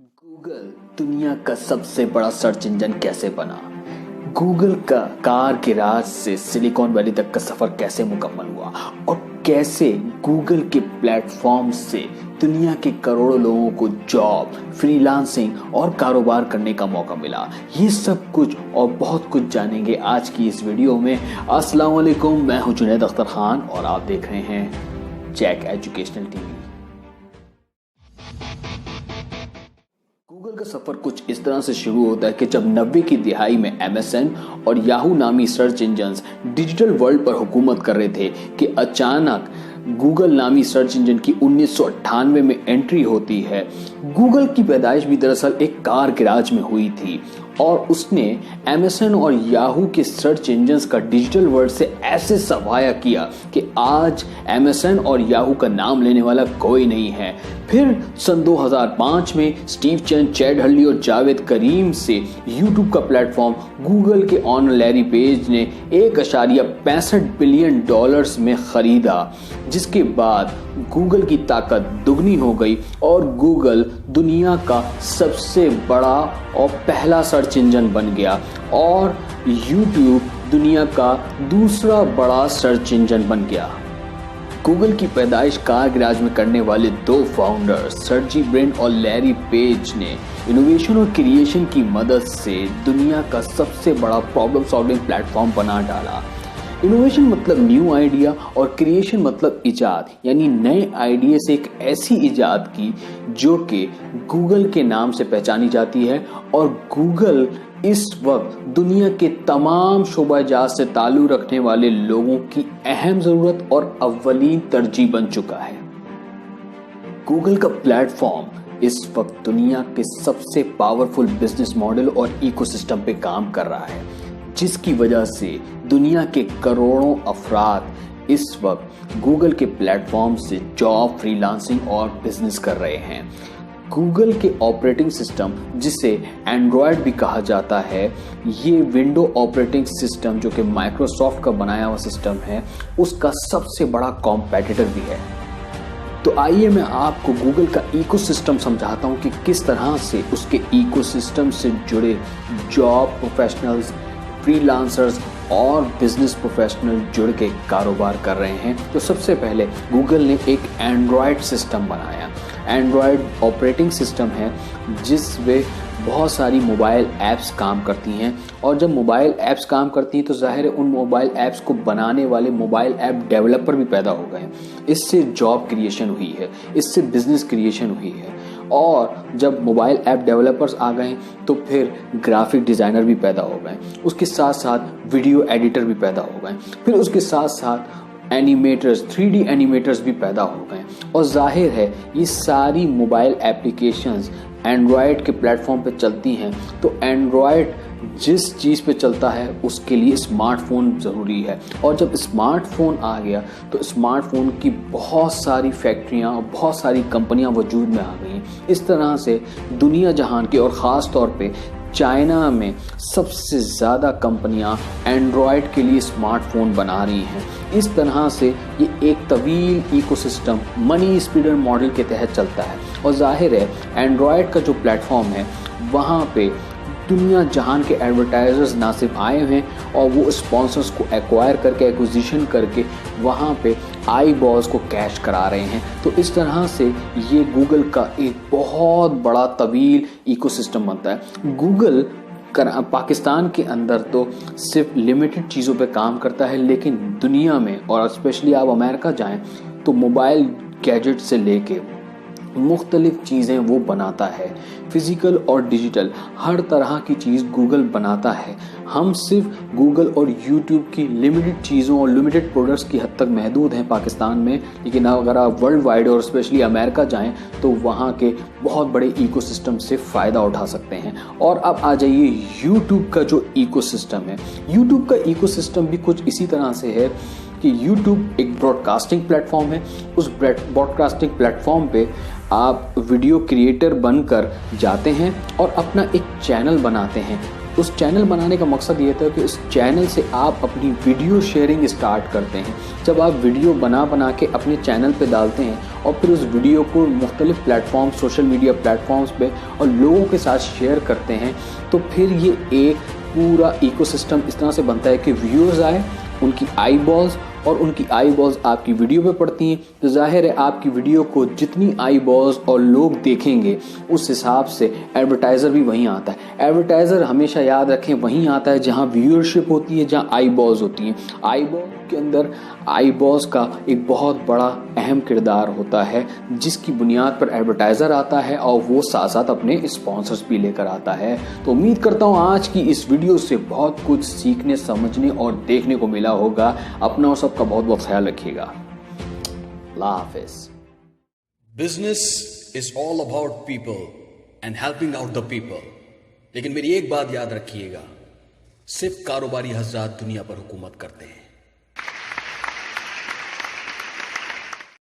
Google दुनिया का सबसे बड़ा सर्च इंजन कैसे बना? गूगल का कार गिराज से सिलिकॉन वैली तक का सफर कैसे मुकम्मल हुआ और कैसे गूगल के प्लेटफॉर्म से दुनिया के करोड़ों लोगों को जॉब, फ्रीलांसिंग और कारोबार करने का मौका मिला, ये सब कुछ और बहुत कुछ जानेंगे आज की इस वीडियो में। अस्सलाम वालेकुम, मैं हूं जुनैद अख्तर खान और आप देख रहे हैं जैक एजुकेशनल टीवी। गूगल का सफर कुछ इस तरह से शुरू होता है कि जब 90 की दिहाई में MSN और याहू नामी सर्च इंजन्स डिजिटल वर्ल्ड पर हुकूमत कर रहे थे कि अचानक गूगल नामी सर्च इंजन की 1998 में एंट्री होती है। गूगल की पैदाइश भी दरअसल एक कार गैराज में हुई थी और उसने MSN और याहू के सर्च इंजन्स का डिजिटल वर्ल्ड से ऐसे सफाया किया कि आज MSN और याहू का नाम लेने वाला कोई नहीं है। फिर सन 2005 में स्टीव चेन, चैड हर्ली और जावेद करीम से यूट्यूब का प्लेटफॉर्म गूगल के ऑनर लैरी पेज ने $1.65 बिलियन में खरीदा, जिसके बाद गूगल की ताकत दुगनी हो गई और गूगल दुनिया का सबसे बड़ा और पहला सर्च इंजन बन गया और यूट्यूब दुनिया का दूसरा बड़ा सर्च इंजन बन गया। गूगल की पैदाइश कार गैराज में करने वाले दो फाउंडर्स सर्जी ब्रिन और लैरी पेज ने इनोवेशन और क्रिएशन की मदद से दुनिया का सबसे बड़ा प्रॉब्लम सॉल्विंग प्लेटफॉर्म बना डाला। इनोवेशन मतलब न्यू आइडिया और क्रिएशन मतलब इजाद, यानी नए आइडिया से एक ऐसी इजाद की जो कि गूगल के नाम से पहचानी जाती है। और गूगल इस वक्त दुनिया के तमाम शोबाजात से ताल्लुक रखने वाले लोगों की अहम जरूरत और अव्वलीन तरजीह बन चुका है। गूगल का प्लेटफॉर्म इस वक्त दुनिया के सबसे पावरफुल बिजनेस मॉडल और इकोसिस्टम पे काम कर रहा है, जिसकी वजह से दुनिया के करोड़ों अफराद इस वक्त गूगल के प्लेटफॉर्म से जॉब, फ्रीलांसिंग और बिजनेस कर रहे हैं। गूगल के ऑपरेटिंग सिस्टम, जिसे एंड्रॉयड भी कहा जाता है, ये विंडो ऑपरेटिंग सिस्टम जो कि माइक्रोसॉफ्ट का बनाया हुआ सिस्टम है, उसका सबसे बड़ा कॉम्पिटिटर भी है। तो आइए मैं आपको गूगल का इकोसिस्टम समझाता हूँ कि किस तरह से उसके इकोसिस्टम से जुड़े जॉब प्रोफेशनल्स, फ्रीलांसर्स और बिजनेस प्रोफेशनल जुड़ के कारोबार कर रहे हैं। तो सबसे पहले गूगल ने एक एंड्रॉयड सिस्टम बनाया। एंड्रॉयड ऑपरेटिंग सिस्टम है जिसमें बहुत सारी मोबाइल ऐप्स काम करती हैं और जब मोबाइल ऐप्स काम करती हैं तो जाहिर है उन मोबाइल ऐप्स को बनाने वाले मोबाइल ऐप डेवलपर भी पैदा हो गए। इससे जॉब क्रिएशन हुई है, इससे बिजनेस क्रिएशन हुई है। और जब मोबाइल ऐप डेवलपर्स आ गए तो फिर ग्राफिक डिज़ाइनर भी पैदा हो गए, उसके साथ साथ वीडियो एडिटर भी पैदा हो गए, फिर उसके साथ साथ एनिमेटर्स, 3D एनिमेटर्स भी पैदा हो गए। और जाहिर है ये सारी मोबाइल एप्लीकेशंस एंड्रॉयड के प्लेटफॉर्म पे चलती हैं, तो एंड्रॉयड जिस चीज़ पे चलता है उसके लिए स्मार्टफोन ज़रूरी है। और जब स्मार्टफोन आ गया तो स्मार्टफोन की बहुत सारी फैक्ट्रियाँ और बहुत सारी कंपनियाँ वजूद में आ गई। इस तरह से दुनिया जहान की और ख़ास तौर पे चाइना में सबसे ज़्यादा कंपनियां एंड्रॉयड के लिए स्मार्टफोन बना रही हैं। इस तरह से ये एक तवील इकोसिस्टम मनी स्पीडर मॉडल के तहत चलता है। और जाहिर है एंड्रॉयड का जो प्लेटफॉर्म है वहाँ पे दुनिया जहान के एडवर्टाइजर्स ना सिर्फ आए हैं और वो स्पॉन्सर्स को एक्वायर करके, एक्विजिशन करके वहाँ पे आई बॉल्स को कैश करा रहे हैं। तो इस तरह से ये गूगल का एक बहुत बड़ा तवील इकोसिस्टम बनता है। गूगल पाकिस्तान के अंदर तो सिर्फ लिमिटेड चीज़ों पे काम करता है, लेकिन दुनिया में और स्पेशली आप अमेरिका जाएं तो मोबाइल गैजेट से लेके मुख्तलिफ चीज़ें वो बनाता है। फिज़िकल और डिजिटल हर तरह की चीज़ गूगल बनाता है। हम सिर्फ गूगल और यूट्यूब की लिमिटेड चीज़ों और लिमिटेड प्रोडक्ट्स की हद तक महदूद हैं पाकिस्तान में, लेकिन अगर आप वर्ल्ड वाइड और स्पेशली अमेरिका जाएं तो वहाँ के बहुत बड़े इकोसिस्टम से फ़ायदा उठा सकते हैं। और अब आ जाइए यूट्यूब का जो इकोसिस्टम है। यूट्यूब का इकोसिस्टम भी कुछ इसी तरह से है कि YouTube एक ब्रॉडकास्टिंग प्लेटफॉर्म है। उस ब्रॉडकास्टिंग प्लेटफॉर्म पे आप वीडियो क्रिएटर बनकर जाते हैं और अपना एक चैनल बनाते हैं اس چینل بنانے کا مقصد یہ تھا کہ اس چینل سے آپ اپنی ویڈیو شیئرنگ اسٹارٹ کرتے ہیں. جب آپ ویڈیو بنا کے اپنے چینل پہ ڈالتے ہیں اور پھر اس ویڈیو کو مختلف platforms, social media platforms پہ اور لوگوں کے ساتھ شیئر کرتے ہیں، تو پھر یہ ایک پورا ایکو سسٹم اس طرح سے بنتا ہے کہ ویورز آئے، ان کی آئی بالز اور ان کی آئی بالز آپ کی ویڈیو پہ پڑتی ہیں، تو ظاہر ہے آپ کی ویڈیو کو جتنی آئی بالز اور لوگ دیکھیں گے اس حساب سے ایڈورٹائزر بھی وہیں آتا ہے. ایڈورٹائزر ہمیشہ یاد رکھیں وہیں آتا ہے جہاں ویورشپ ہوتی ہے، جہاں آئی بالز ہوتی ہیں. آئی بال کے اندر آئی بالز کا ایک بہت بڑا اہم کردار ہوتا ہے جس کی بنیاد پر ایڈورٹائزر آتا ہے اور وہ ساتھ ساتھ اپنے اسپانسرز بھی لے کر آتا ہے. تو امید کرتا ہوں آج کی اس ویڈیو سے بہت کچھ سیکھنے، سمجھنے اور دیکھنے کو ملا ہوگا. اپنا اور سب کا بہت بہت خیال رکھیے گا. اللہ حافظ. Business is all about people and helping out the people. لیکن میری ایک بات یاد رکھیے گا، صرف کاروباری حضرات دنیا پر حکومت کرتے ہیں.